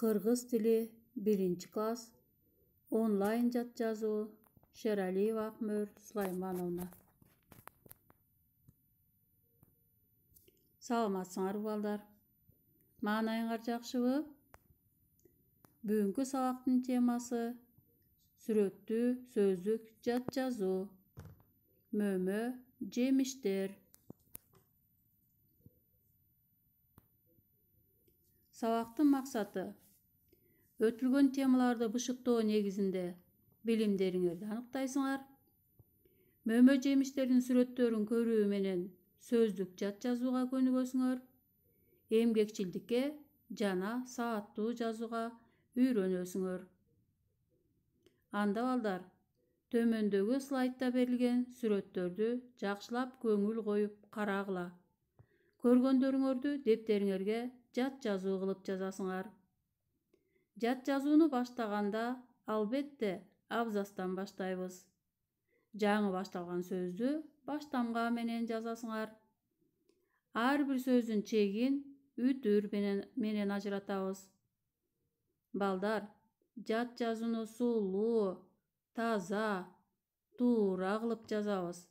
Kırgız tili 1. klass onlayn jat жазуу Şeralieva Akmör Sulaymanovna. Саламатсыңар балдар. Маанайыңар жакшыбы? Бүгүнкү сабактын темасы сүрөттүү сөздүк жат жазуу. Мөмө жемиштер. Сабактын максаты өтүлгөн темаларды бышыктоо негизинде билимдериңерди аныктайсыңар. Мөмө жемиштердин сүрөттөрүн көрүү менен сөздүк жат жазууга көнүгөсүңөр. Эмгекчилдикке жана сааттуу жазууга үйрөнөсүңөр. Анда балдар, төмөндөгү слайдда берилген сүрөттөрдү жакшылап көңүл коюп карагыла. Көргөндөрүңөрдү дептериңерге жат жазуу кылып жазасыңар. Жат жазууну баштаганда албетте абзацтан баштайбыз. Жаңы башталган сөздү баштамга менен жазасыңар. Ар бир сөздүн чегин үтүр менен ажыратабыз. Балдар, жат жазууну сулуу, таза, туура кылып жазабыз.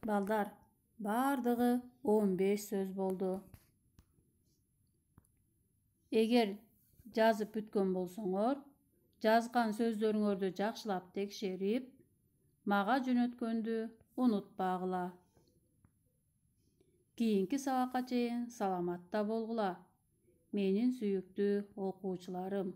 Балдар, бардыгы 15 сөз болду. Эгер жазып бүткөн болсоңор, жазган сөздөрүңөрдү жакшылап текшерип, мага жөнөткөндү унутпагыла. Кийинки сабакка чейин саламатта болгула, менин сүйүктүү окуучуларым.